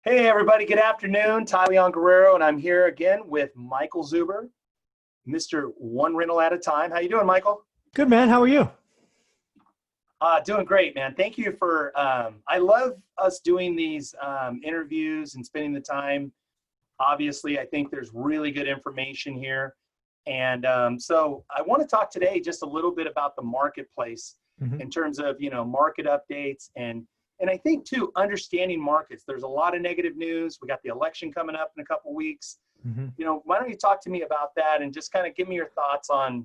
Hey everybody, good afternoon. Ty Leon Guerrero, and I'm here again with Michael Zuber, Mr. One Rental at a Time. How you doing, Michael? Good, man. How are you? Doing great, man. Thank you for, I love us doing these interviews and spending the time. Obviously, I think there's really good information here. And so I want to talk today just a little bit about the marketplace in terms of, market updates and I think too, understanding markets. There's a lot of negative news. We got the election coming up in a couple weeks. Why don't you talk to me about that and just kind of give me your thoughts on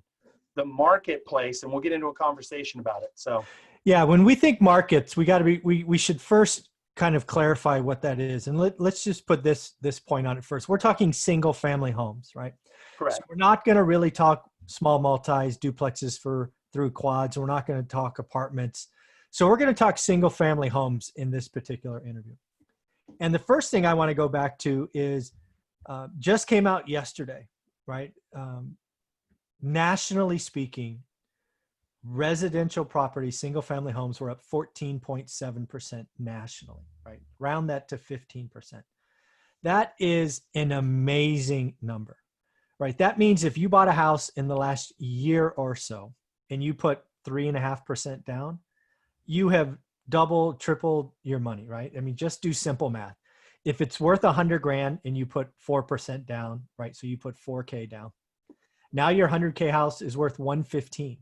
the marketplace, and we'll get into a conversation about it. So, yeah, when we think markets, we should first kind of clarify what that is. And let's just put this point on it first. We're talking single family homes, right? correct. So we're not going to really talk small multis, duplexes through quads. We're not going to talk apartments. So we're going to talk single family homes in this particular interview. And the first thing I want to go back to is just came out yesterday, right? Nationally speaking, residential property, single family homes were up 14.7% nationally, right? Round that to 15%. That is an amazing number, right? That means if you bought a house in the last year or so and you put 3.5% down, you have doubled, tripled your money, right? I mean, just do simple math. If it's worth 100 grand and you put 4% down, right? So you put 4K down. Now your 100K house is worth 115,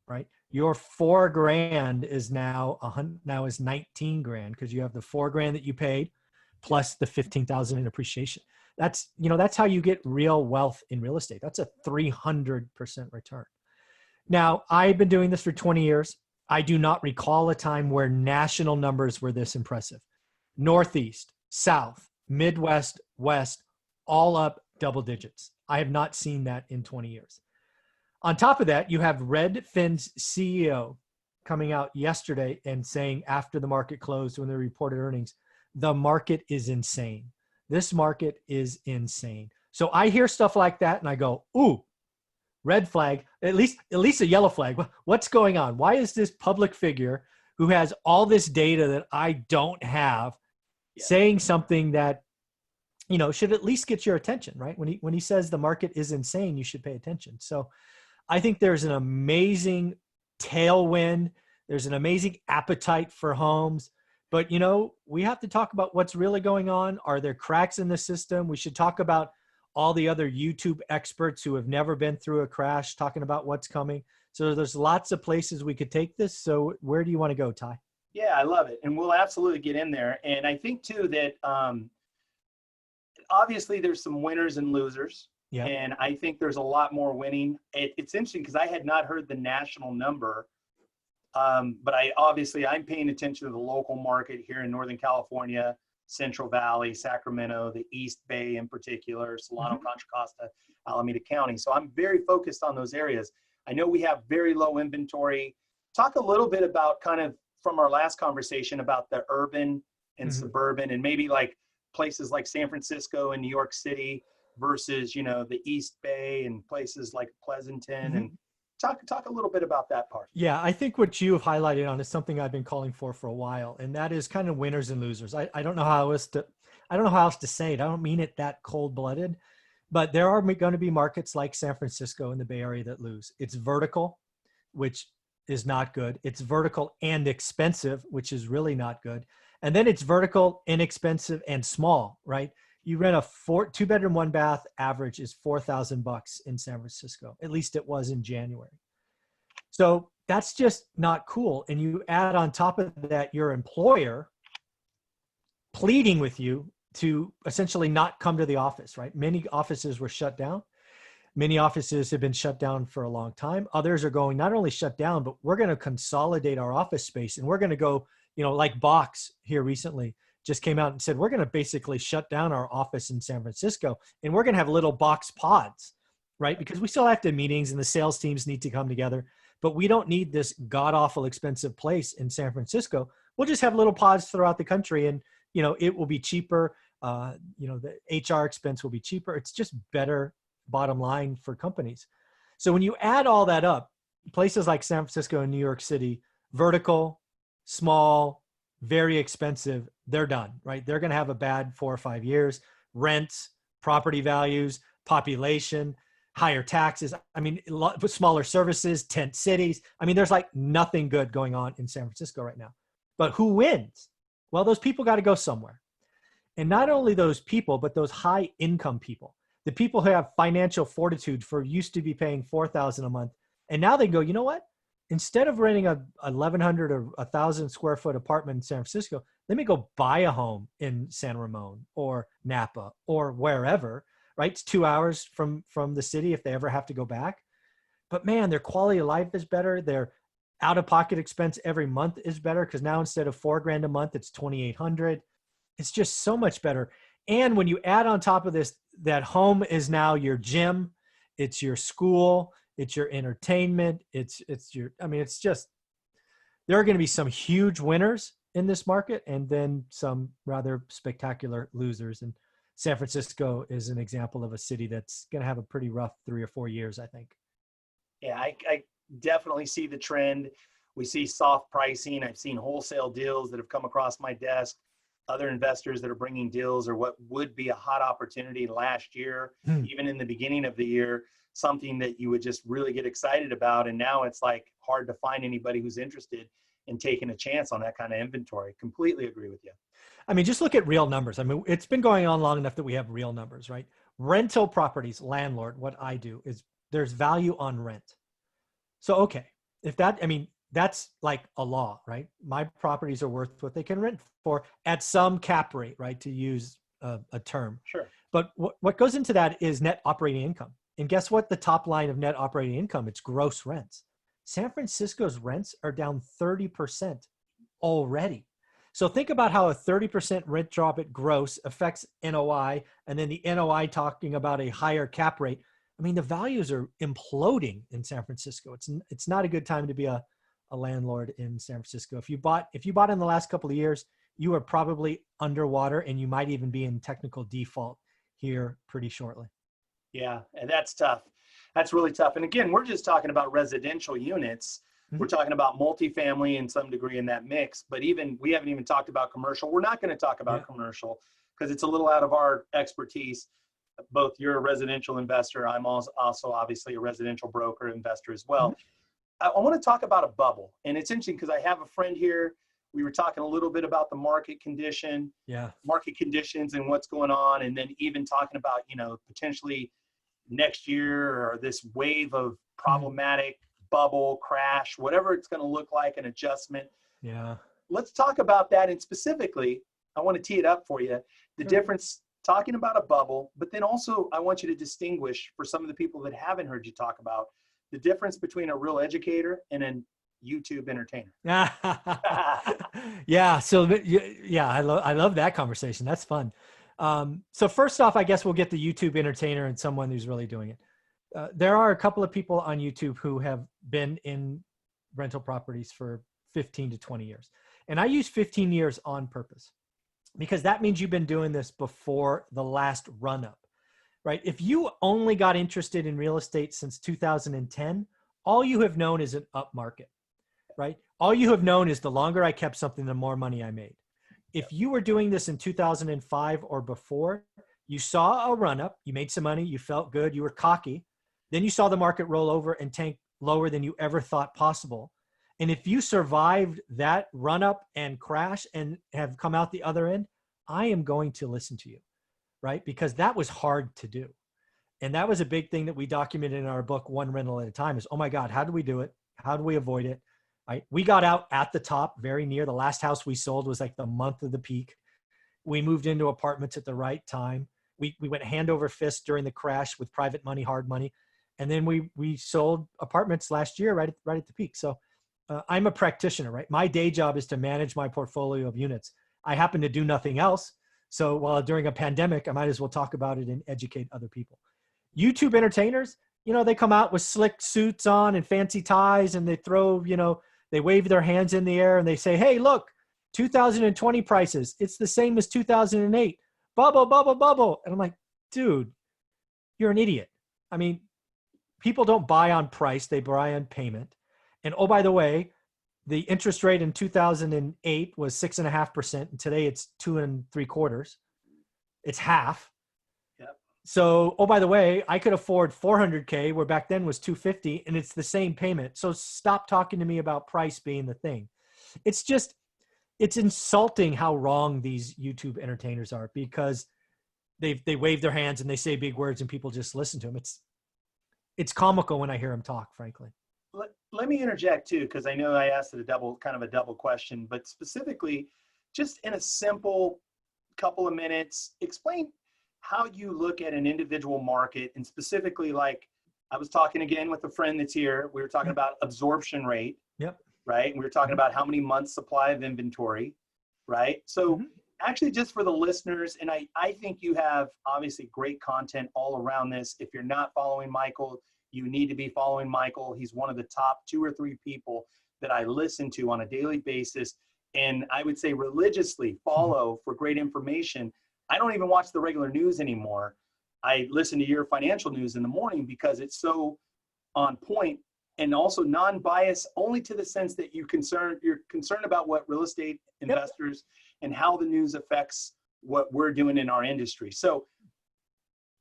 right? Your 4 grand is now is 19 grand because you have the 4 grand that you paid plus the 15,000 in appreciation. That's how you get real wealth in real estate. That's a 300% return. Now, I've been doing this for 20 years. I do not recall a time where national numbers were this impressive. Northeast, South, Midwest, West, all up double digits. I have not seen that in 20 years. On top of that, you have Redfin's CEO coming out yesterday and saying after the market closed when they reported earnings, the market is insane. This market is insane. So I hear stuff like that and I go, ooh, red flag, at least a yellow flag. What's going on? Why is this public figure who has all this data that I don't have saying something that, should at least get your attention, right? When he says the market is insane, you should pay attention. So I think there's an amazing tailwind. There's an amazing appetite for homes, but we have to talk about what's really going on. Are there cracks in the system? We should talk about all the other YouTube experts who have never been through a crash talking about what's coming. So there's lots of places we could take this. So where do you want to go, Ty? Yeah, I love it. And we'll absolutely get in there. And I think too that obviously there's some winners and losers. Yeah. And I think there's a lot more winning. It's interesting because I had not heard the national number, but I'm paying attention to the local market here in Northern California, Central Valley, Sacramento, the East Bay in particular, Solano, Contra Costa, Alameda County. So I'm very focused on those areas. I know we have very low inventory. Talk a little bit about kind of from our last conversation about the urban and suburban and maybe like places like San Francisco and New York City versus, the East Bay and places like Pleasanton and talk a little bit about that part. Yeah, I think what you have highlighted on is something I've been calling for a while, and that is kind of winners and losers. I don't know how else to say it. I don't mean it that cold-blooded, but there are going to be markets like San Francisco in the Bay Area that lose. It's vertical, which is not good. It's vertical and expensive, which is really not good. And then it's vertical, inexpensive, and small, right? You rent a 2-bedroom, 1-bath average is $4,000 in San Francisco. At least it was in January. So that's just not cool. And you add on top of that, your employer pleading with you to essentially not come to the office, right? Many offices were shut down. Many offices have been shut down for a long time. Others are going not only shut down, but we're going to consolidate our office space and we're going to go, like Box here recently just came out and said, we're going to basically shut down our office in San Francisco and we're going to have little box pods, right? Because we still have to have meetings and the sales teams need to come together, but we don't need this god-awful expensive place in San Francisco. We'll just have little pods throughout the country and, it will be cheaper. The HR expense will be cheaper. It's just better bottom line for companies. So when you add all that up, places like San Francisco and New York City, vertical, small, very expensive, they're done, right? They're going to have a bad 4 or 5 years. Rents, property values, population, higher taxes. I mean, smaller services, tent cities. I mean, there's like nothing good going on in San Francisco right now. But who wins? Well, those people got to go somewhere. And not only those people, but those high income people, the people who have financial fortitude for used to be paying $4,000 a month. And now they go, you know what? Instead of renting a 1,100 or 1,000 square foot apartment in San Francisco, let me go buy a home in San Ramon or Napa or wherever, right? It's 2 hours from the city if they ever have to go back. But man, their quality of life is better. Their out-of-pocket expense every month is better because now instead of $4,000 a month, it's $2,800. It's just so much better. And when you add on top of this, that home is now your gym, it's your school, it's your entertainment, it's your, I mean, it's just, there are going to be some huge winners in this market and then some rather spectacular losers. And San Francisco is an example of a city that's going to have a pretty rough 3 or 4 years, I think. Yeah, I definitely see the trend. We see soft pricing. I've seen wholesale deals that have come across my desk. Other investors that are bringing deals or what would be a hot opportunity last year, even in the beginning of the year, something that you would just really get excited about. And now it's like hard to find anybody who's interested in taking a chance on that kind of inventory. Completely agree with you. I mean, just look at real numbers. I mean, it's been going on long enough that we have real numbers, right? Rental properties, landlord, what I do is there's value on rent. So, okay, if that, I mean, that's like a law, right? My properties are worth what they can rent for at some cap rate, right? To use a term. Sure. But what goes into that is net operating income. And guess what? The top line of net operating income, it's gross rents. San Francisco's rents are down 30% already. So think about how a 30% rent drop at gross affects NOI, and then the NOI talking about a higher cap rate. I mean, the values are imploding in San Francisco. It's not a good time to be a landlord in San Francisco. If you bought in the last couple of years, you are probably underwater and you might even be in technical default here pretty shortly. Yeah, and that's tough. That's really tough. And again, we're just talking about residential units. We're talking about multifamily in some degree in that mix, but we haven't even talked about commercial. We're not going to talk about commercial because it's a little out of our expertise. Both you're a residential investor. I'm also obviously a residential broker investor as well. I want to talk about a bubble. And it's interesting because I have a friend here. We were talking a little bit about the market conditions and what's going on. And then even talking about, potentially next year or this wave of problematic bubble crash, whatever it's going to look like, an adjustment. Yeah. Let's talk about that. And specifically, I want to tee it up for you. The difference, talking about a bubble, but then also I want you to distinguish for some of the people that haven't heard you talk about the difference between a real educator and a YouTube entertainer. Yeah. So yeah, I love that conversation. That's fun. So first off, I guess we'll get the YouTube entertainer and someone who's really doing it. There are a couple of people on YouTube who have been in rental properties for 15 to 20 years. And I use 15 years on purpose because that means you've been doing this before the last run up. Right? If you only got interested in real estate since 2010, all you have known is an up market, right? All you have known is the longer I kept something, the more money I made. If you were doing this in 2005 or before, you saw a run up, you made some money, you felt good, you were cocky. Then you saw the market roll over and tank lower than you ever thought possible. And if you survived that run up and crash and have come out the other end, I am going to listen to you. Right? Because that was hard to do. And that was a big thing that we documented in our book, One Rental at a Time, is, oh my God, how do we do it? How do we avoid it? Right? We got out at the top, very near. The last house we sold was like the month of the peak. We moved into apartments at the right time. We went hand over fist during the crash with private money, hard money. And then we sold apartments last year right at the peak. So I'm a practitioner, right? My day job is to manage my portfolio of units. I happen to do nothing else. So while during a pandemic, I might as well talk about it and educate other people. YouTube entertainers, they come out with slick suits on and fancy ties and they throw, they wave their hands in the air and they say, hey, look, 2020 prices. It's the same as 2008. Bubble, bubble, bubble. And I'm like, dude, you're an idiot. I mean, people don't buy on price. They buy on payment. And oh, by the way, The interest rate in 2008 was 6.5%, and today it's 2.75. It's half. Yep. So, oh, by the way, I could afford $400K, where back then was $250, and it's the same payment. So stop talking to me about price being the thing. It's just, it's insulting how wrong these YouTube entertainers are, because they wave their hands and they say big words and people just listen to them. It's comical when I hear them talk, frankly. Let me interject too, because I know I asked it kind of a double question, but specifically, just in a simple couple of minutes, explain how you look at an individual market, and specifically, like I was talking again with a friend that's here. We were talking about absorption rate, Yep. right? And we were talking about how many months supply of inventory, right? So actually, just for the listeners, and I think you have obviously great content all around this. If you're not following Michael, you need to be following Michael. He's one of the top 2 or 3 people that I listen to on a daily basis. And I would say religiously follow for great information. I don't even watch the regular news anymore. I listen to your financial news in the morning because it's so on point, and also non-biased, only to the sense that you're concerned about what real estate investors and how the news affects what we're doing in our industry. So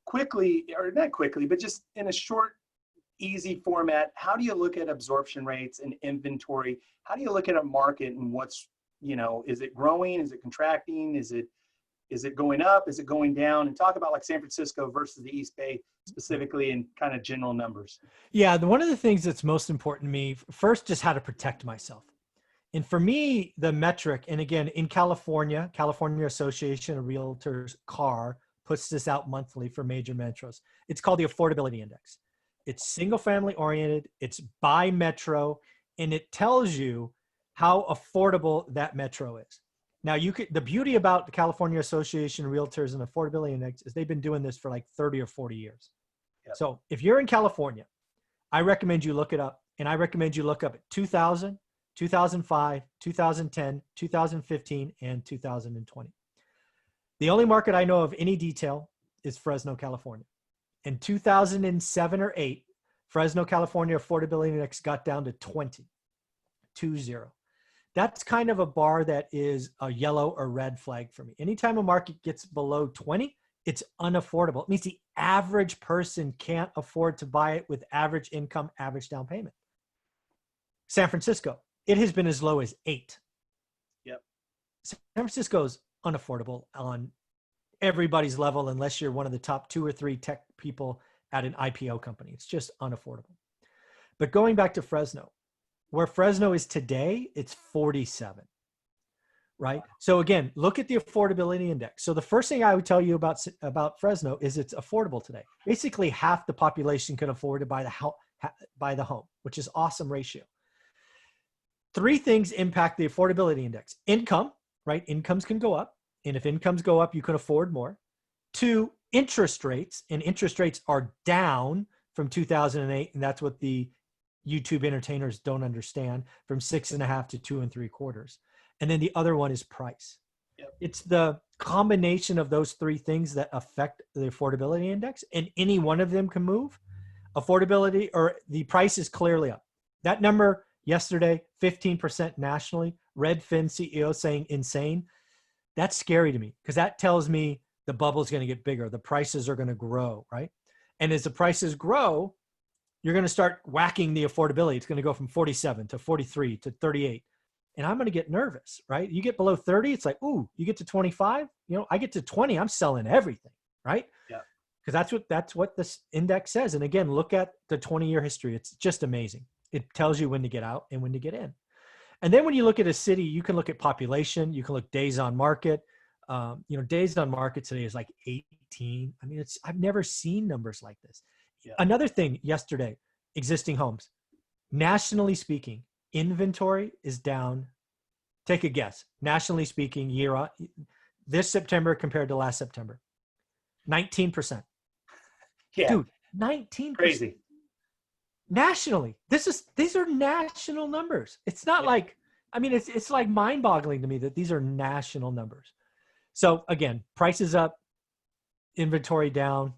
quickly, or not quickly, but just in a short, easy format, how do you look at absorption rates and inventory? How do you look at a market and what's, is it growing? Is it contracting? Is it going up? Is it going down? And talk about like San Francisco versus the East Bay specifically in kind of general numbers. Yeah. One of the things that's most important to me, first, just how to protect myself. And for me, the metric, and again, in California Association of Realtors, CAR, puts this out monthly for major metros. It's called the Affordability Index. It's single family oriented, it's by metro, and it tells you how affordable that metro is. Now, the beauty about the California Association of Realtors and Affordability Index is they've been doing this for like 30 or 40 years. Yep. So if you're in California, I recommend you look it up, and I recommend you look up at 2000, 2005, 2010, 2015, and 2020. The only market I know of any detail is Fresno, California. In 2007 or 8, Fresno, California Affordability Index got down to 20. That's kind of a bar that is a yellow or red flag for me. Anytime a market gets below 20, it's unaffordable. It means the average person can't afford to buy it with average income, average down payment. San Francisco, it has been as low as 8. Yep. San Francisco's unaffordable on everybody's level, unless you're one of the top 2 or 3 tech people at an IPO company. It's just unaffordable. But going back to Fresno, where Fresno is today, it's 47, right? So again, look at the affordability index. So the first thing I would tell you about Fresno is it's affordable today. Basically, half the population can afford to buy the home, which is awesome ratio. 3 things impact the affordability index. Income, right? Incomes can go up. And if incomes go up, you can afford more. 2, interest rates, and interest rates are down from 2008. And that's what the YouTube entertainers don't understand, from 6.5 to 2.75. And then the other one is price. Yep. It's the combination of those 3 things that affect the affordability index, and any one of them can move. Affordability, or the price, is clearly up. That number yesterday, 15% nationally. Redfin CEO saying insane. That's scary to me, because that tells me the bubble is going to get bigger. The prices are going to grow, right? And as the prices grow, you're going to start whacking the affordability. It's going to go from 47 to 43 to 38. And I'm going to get nervous, right? You get below 30, it's like, ooh, you get to 25, I get to 20, I'm selling everything, right? Yeah. Because that's what this index says. And again, look at the 20-year history. It's just amazing. It tells you when to get out and when to get in. And then when you look at a city, you can look at population, you can look days on market. Days on market today is like 18. I mean, I've never seen numbers like this. Yeah. Another thing yesterday, existing homes. Nationally speaking, inventory is down. Take a guess. Nationally speaking, this September compared to last September, 19%. Yeah. Dude, 19%. Crazy. Nationally, these are national numbers. It's not like, it's like mind-boggling to me that these are national numbers. So again, prices up, inventory down,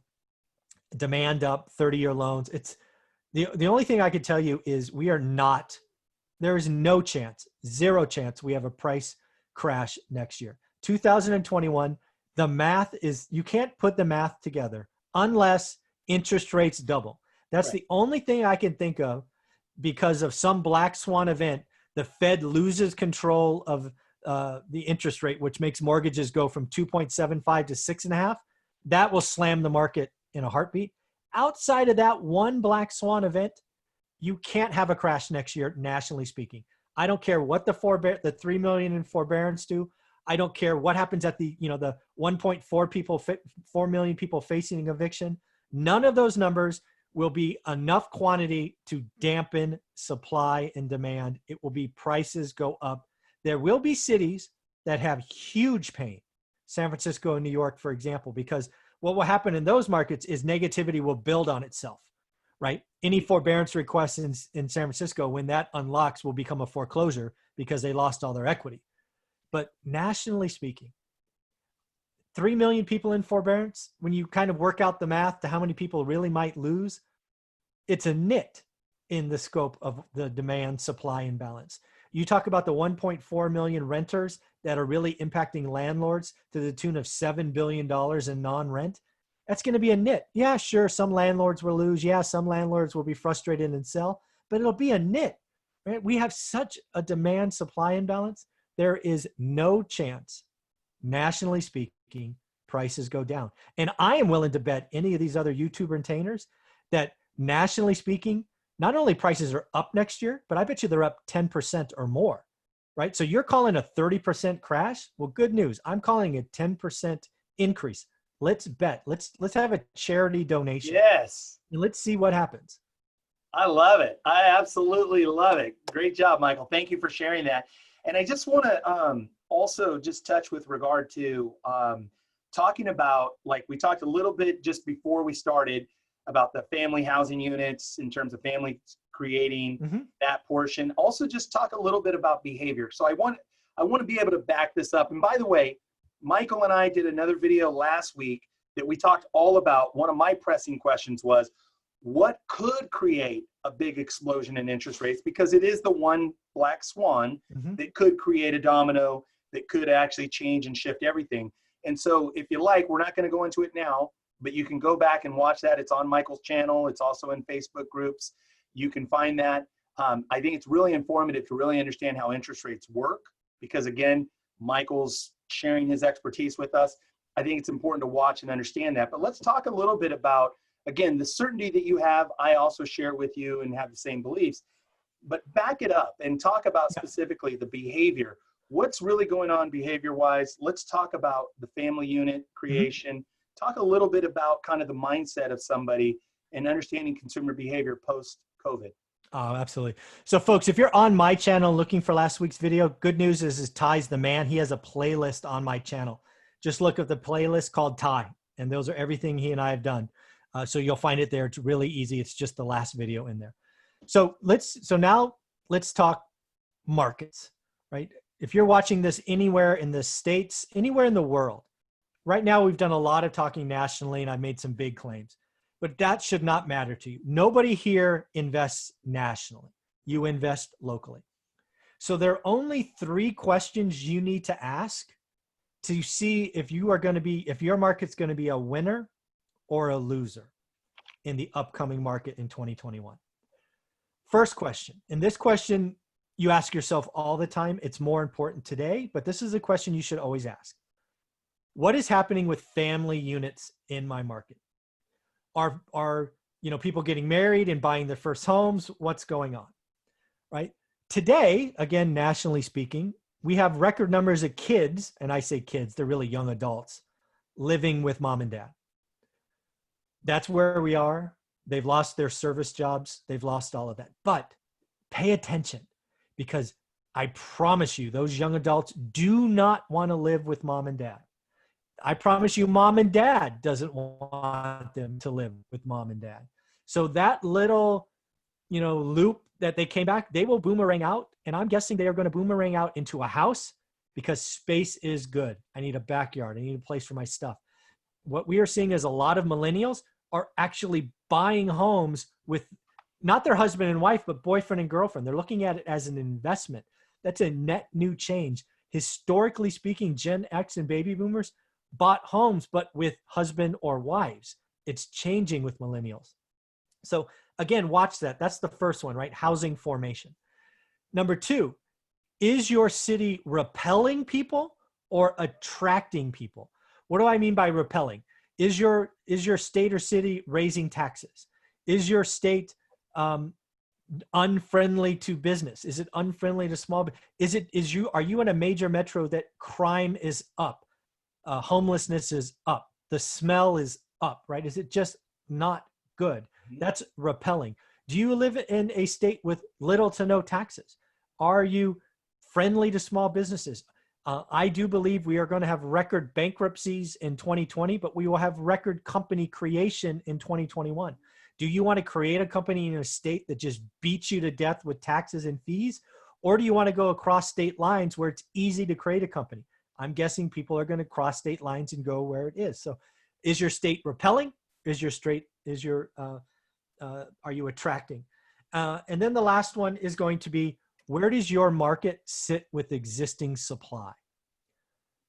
demand up, 30-year loans. It's the only thing I could tell you is we are not There is no chance, zero chance we have a price crash next year. 2021, the math is, you can't put the math together unless interest rates double. That's Right. the only thing I can think of because of some black swan event. The Fed loses control of the interest rate, which makes mortgages go from 2.75 to 6.5. That will slam the market in a heartbeat. Outside of that one black swan event, you can't have a crash next year, nationally speaking. I don't care what the 3 million in forbearance do. I don't care what happens at the 4 million people facing eviction. None of those numbers will be enough quantity to dampen supply and demand. It will be prices go up. There will be cities that have huge pain. San Francisco and New York, for example, because what will happen in those markets is negativity will build on itself, right? Any forbearance requests in San Francisco, when that unlocks, will become a foreclosure because they lost all their equity. But nationally speaking, 3 million people in forbearance, when you kind of work out the math to how many people really might lose, it's a nit in the scope of the demand supply imbalance. You talk about the 1.4 million renters that are really impacting landlords to the tune of $7 billion in non-rent. That's going to be a nit. Yeah, sure, some landlords will lose. Yeah, some landlords will be frustrated and sell, but it'll be a nit. Right? We have such a demand supply imbalance. There is no chance, nationally speaking, prices go down. And I am willing to bet any of these other YouTube retainers that nationally speaking, not only prices are up next year, but I bet you they're up 10% or more, right? So you're calling a 30% crash? Well, good news. I'm calling a 10% increase. Let's bet. Let's have a charity donation. Yes. And let's see what happens. I love it. I absolutely love it. Great job, Michael. Thank you for sharing that. And I just want to also just touch with regard to talking about, like we talked a little bit just before we started about the family housing units in terms of family creating that portion. Also just talk a little bit about behavior. So I want to be able to back this up. And by the way, Michael and I did another video last week that we talked all about. One of my pressing questions was, what could create a big explosion in interest rates? Because it is the one black swan that could create a domino that could actually change and shift everything. And so if you like, we're not going to go into it now, but you can go back and watch that. It's on Michael's channel. It's also in Facebook groups. You can find that. I think it's really informative to really understand how interest rates work, because again, Michael's sharing his expertise with us. I think it's important to watch and understand that. But let's talk a little bit about, again, the certainty that you have. I also share with you and have the same beliefs, but back it up and talk about specifically the behavior. What's really going on behavior-wise? Let's talk about the family unit creation. Talk a little bit about kind of the mindset of somebody and understanding consumer behavior post-COVID. Oh, absolutely. So folks, if you're on my channel looking for last week's video, good news is Ty's the man. He has a playlist on my channel. Just look at the playlist called Ty, and those are everything he and I have done. So you'll find it there. It's really easy. It's just the last video in there. So now let's talk markets, right? If you're watching this anywhere in the States, anywhere in the world, right now we've done a lot of talking nationally and I've made some big claims, but that should not matter to you. Nobody here invests nationally. You invest locally. So there are only 3 questions you need to ask to see if your market's going to be a winner or a loser in the upcoming market in 2021. First question, and this question you ask yourself all the time. It's more important today, but this is a question you should always ask. What is happening with family units in my market? Are people getting married and buying their first homes? What's going on, right? Today, again, nationally speaking, we have record numbers of kids, and I say kids, they're really young adults, living with mom and dad. That's where we are. They've lost their service jobs. They've lost all of that. But pay attention, because I promise you, those young adults do not want to live with mom and dad. I promise you, mom and dad doesn't want them to live with mom and dad. So that little, loop that they came back, they will boomerang out. And I'm guessing they are going to boomerang out into a house because space is good. I need a backyard. I need a place for my stuff. What we are seeing is a lot of millennials are actually buying homes with not their husband and wife, but boyfriend and girlfriend. They're looking at it as an investment. That's a net new change. Historically speaking, Gen X and baby boomers bought homes, but with husband or wives. It's changing with millennials. So again, watch that. That's the first one, right? Housing formation. Number two, is your city repelling people or attracting people? What do I mean by repelling? Is your state or city raising taxes? Is your state unfriendly to business? Is it unfriendly to small? Are you in a major metro that crime is up, homelessness is up, the smell is up, right? Is it just not good? That's repelling. Do you live in a state with little to no taxes? Are you friendly to small businesses? I do believe we are going to have record bankruptcies in 2020, but we will have record company creation in 2021. Do you want to create a company in a state that just beats you to death with taxes and fees? Or do you want to go across state lines where it's easy to create a company? I'm guessing people are going to cross state lines and go where it is. So is your state repelling? Are you attracting? And then the last one is going to be, where does your market sit with existing supply?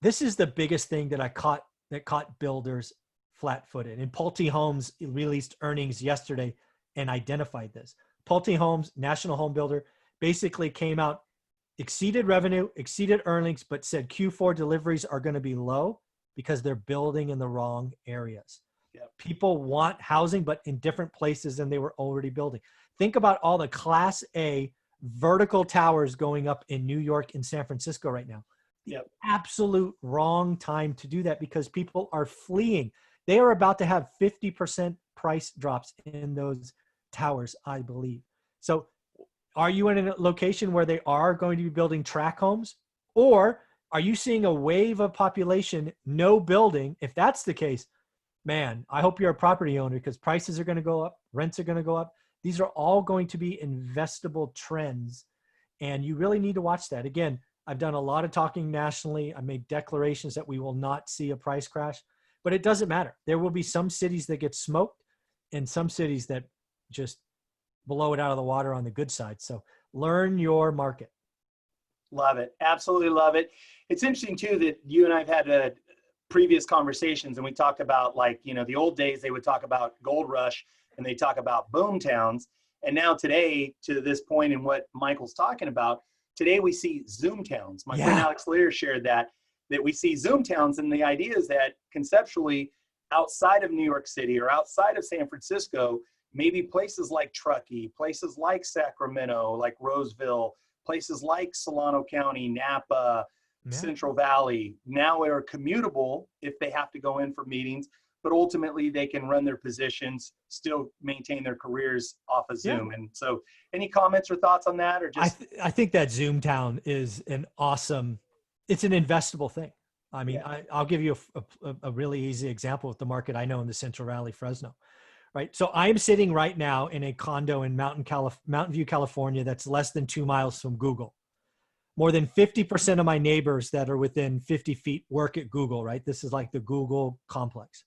This is the biggest thing that caught builders flat-footed. And Pulte Homes released earnings yesterday and identified this. Pulte Homes, national home builder, basically came out, exceeded revenue, exceeded earnings, but said Q4 deliveries are going to be low because they're building in the wrong areas. Yep. People want housing, but in different places than they were already building. Think about all the Class A vertical towers going up in New York and San Francisco right now. Yep. Absolute wrong time to do that because people are fleeing. They are about to have 50% price drops in those towers, I believe. So are you in a location where they are going to be building tract homes? Or are you seeing a wave of population, no building? If that's the case, man, I hope you're a property owner because prices are going to go up, rents are going to go up. These are all going to be investable trends, and you really need to watch that. Again, I've done a lot of talking nationally. I made declarations that we will not see a price crash, but it doesn't matter. There will be some cities that get smoked and some cities that just blow it out of the water on the good side. So learn your market. Love it. Absolutely love it. It's interesting too that you and I've had previous conversations and we talked about, like, the old days they would talk about gold rush and they talk about boom towns. And now today, to this point in what Michael's talking about, today we see Zoom towns. My friend Alex Lear shared that we see Zoom towns, and the idea is that conceptually outside of New York City or outside of San Francisco, maybe places like Truckee, places like Sacramento, like Roseville, places like Solano County, Napa, Central Valley, now are commutable if they have to go in for meetings, but ultimately they can run their positions, still maintain their careers off of Zoom. And so any comments or thoughts on that? Or just I think that Zoom town is it's an investable thing. I mean, I'll give you a really easy example with the market I know in the Central Valley, Fresno, right? So I'm sitting right now in a condo in Mountain View, California, that's less than 2 miles from Google. More than 50% of my neighbors that are within 50 feet work at Google, right? This is like the Google complex.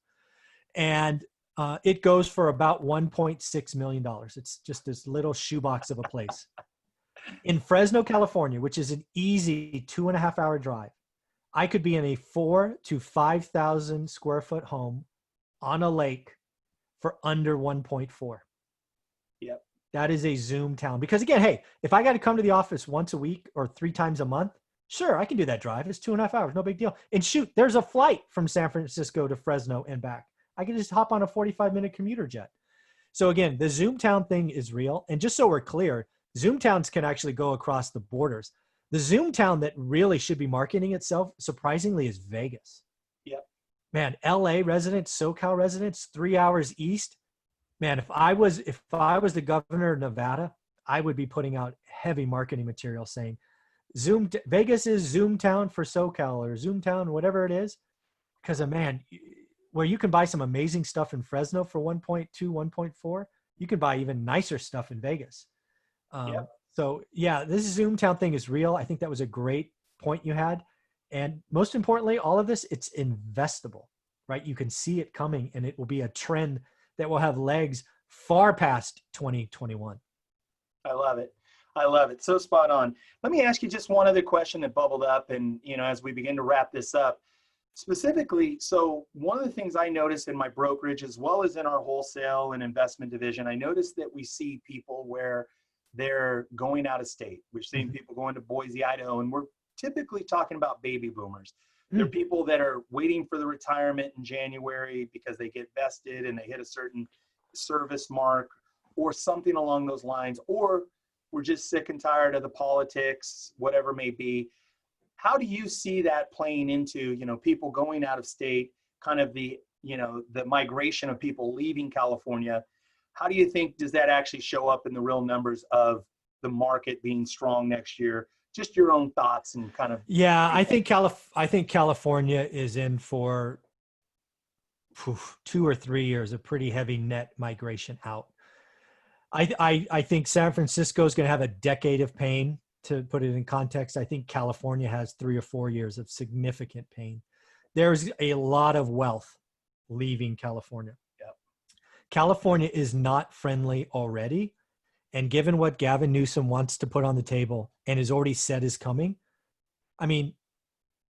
And it goes for about $1.6 million. It's just this little shoebox of a place. In Fresno, California, which is an easy 2.5 hour drive, I could be in a 4,000 to 5,000 square foot home on a lake for under 1.4. Yep. That is a Zoom town. Because again, hey, if I got to come to the office once a week or 3 times a month, sure, I can do that drive. It's 2.5 hours, no big deal. And shoot, there's a flight from San Francisco to Fresno and back. I can just hop on a 45-minute commuter jet. So again, the Zoom town thing is real. And just so we're clear, Zoom towns can actually go across the borders. The Zoom town that really should be marketing itself, surprisingly, is Vegas. Yep. Man, LA residents, SoCal residents, 3 hours east. Man, if I was the governor of Nevada, I would be putting out heavy marketing material saying Vegas is Zoom town for SoCal or Zoom town, whatever it is. Because man, where you can buy some amazing stuff in Fresno for 1.2, 1.4, you can buy even nicer stuff in Vegas. Yep. So yeah, this Zoom town thing is real. I think that was a great point you had. And most importantly, all of this, it's investable, right? You can see it coming and it will be a trend that will have legs far past 2021. I love it. I love it. So spot on. Let me ask you just one other question that bubbled up, and as we begin to wrap this up, specifically, so one of the things I noticed in my brokerage as well as in our wholesale and investment division, I noticed that we see people where they're going out of state. We're seeing people going to Boise, Idaho, and we're typically talking about baby boomers. They're people that are waiting for the retirement in January because they get vested and they hit a certain service mark or something along those lines, or we're just sick and tired of the politics, whatever it may be. How do you see that playing into, people going out of state, kind of the migration of people leaving California? How do you think, does that actually show up in the real numbers of the market being strong next year? Just your own thoughts and kind of. Yeah, I think California is in for 2 or 3 years of pretty heavy net migration out. I think San Francisco is going to have a decade of pain. To put it in context, I think California has 3 or 4 years of significant pain. There's a lot of wealth leaving California. Yep. California is not friendly already. And given what Gavin Newsom wants to put on the table and has already said is coming, I mean,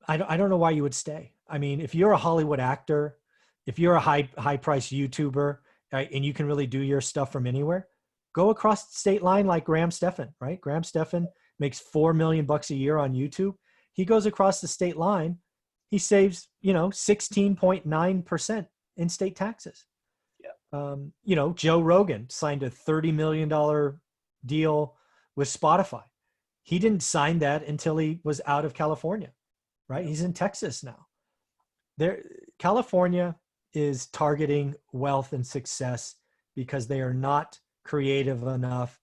I don't know why you would stay. I mean, if you're a Hollywood actor, if you're a high price YouTuber, right, and you can really do your stuff from anywhere, go across the state line like Graham Stephan, right? Graham Stephan makes $4 million a year on YouTube. He goes across the state line, he saves 16.9% in state taxes. Joe Rogan signed a $30 million deal with Spotify. He didn't sign that until he was out of California, right? He's in Texas now. California is targeting wealth and success because they are not creative enough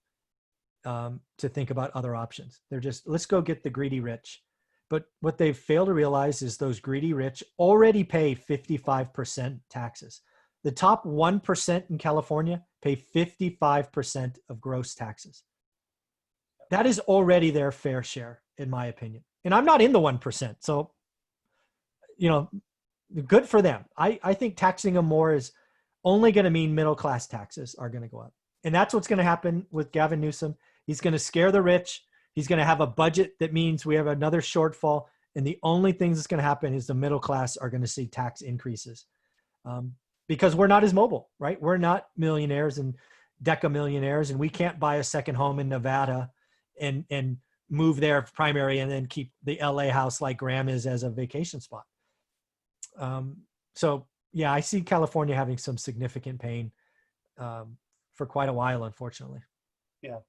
to think about other options. They're just, let's go get the greedy rich. But what they've failed to realize is those greedy rich already pay 55% taxes. The top 1% in California pay 55% of gross taxes. That is already their fair share, in my opinion. And I'm not in the 1%. So, good for them. I think taxing them more is only going to mean middle-class taxes are going to go up. And that's what's going to happen with Gavin Newsom. He's going to scare the rich. He's going to have a budget that means we have another shortfall. And the only thing that's going to happen is the middle class are going to see tax increases. Because we're not as mobile, right? We're not millionaires and decamillionaires, and we can't buy a second home in Nevada and move there primary and then keep the LA house like Graham is as a vacation spot. So yeah, I see California having some significant pain for quite a while, unfortunately. Yeah.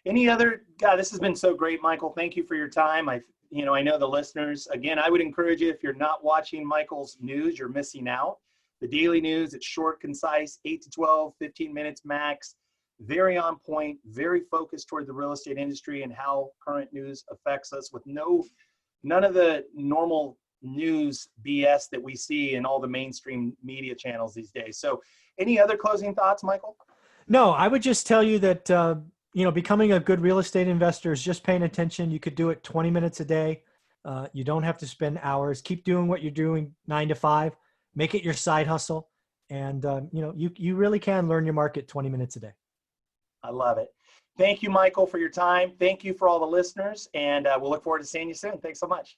God, this has been so great, Michael. Thank you for your time. I know the listeners, again, I would encourage you, if you're not watching Michael's news, you're missing out. The daily news, it's short, concise, 8 to 12, 15 minutes max, very on point, very focused toward the real estate industry and how current news affects us, with none of the normal news BS that we see in all the mainstream media channels these days. So any other closing thoughts, Michael? No, I would just tell you that, becoming a good real estate investor is just paying attention. You could do it 20 minutes a day. You don't have to spend hours. Keep doing what you're doing 9 to 5. Make it your side hustle. And, you really can learn your market 20 minutes a day. I love it. Thank you, Michael, for your time. Thank you for all the listeners. And we'll look forward to seeing you soon. Thanks so much.